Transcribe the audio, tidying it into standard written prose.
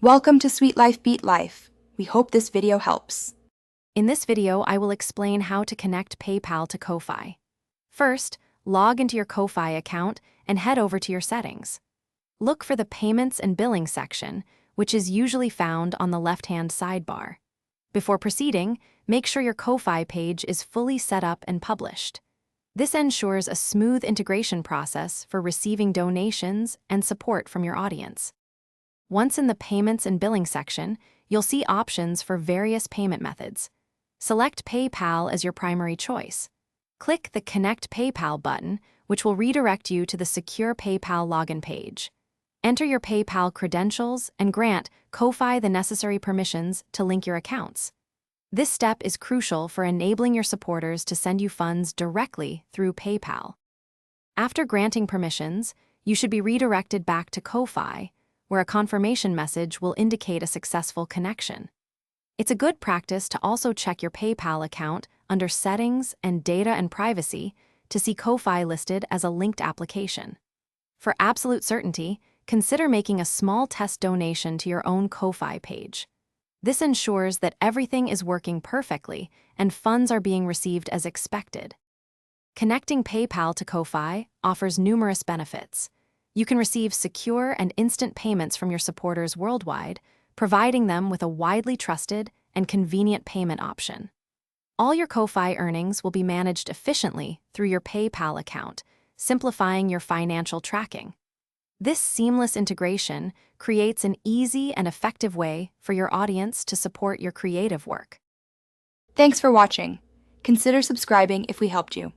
Welcome to Sweet Life Beat Life. We hope this video helps. In this video, I will explain how to connect PayPal to Kofi. First, log into your Kofi account and head over to your settings. Look for the Payments and Billing section, which is usually found on the left-hand sidebar. Before proceeding, make sure your Kofi page is fully set up and published. This ensures a smooth integration process for receiving donations and support from your audience. Once in the Payments and Billing section, you'll see options for various payment methods. Select PayPal as your primary choice. Click the Connect PayPal button, which will redirect you to the secure PayPal login page. Enter your PayPal credentials and grant Kofi the necessary permissions to link your accounts. This step is crucial for enabling your supporters to send you funds directly through PayPal. After granting permissions, you should be redirected back to Kofi, where a confirmation message will indicate a successful connection. It's a good practice to also check your PayPal account under Settings and Data and Privacy to see Kofi listed as a linked application. For absolute certainty, consider making a small test donation to your own Kofi page. This ensures that everything is working perfectly and funds are being received as expected. Connecting PayPal to Kofi offers numerous benefits. You can receive secure and instant payments from your supporters worldwide, providing them with a widely trusted and convenient payment option. All your Kofi earnings will be managed efficiently through your PayPal account, simplifying your financial tracking. This seamless integration creates an easy and effective way for your audience to support your creative work. Thanks for watching. Consider subscribing if we helped you.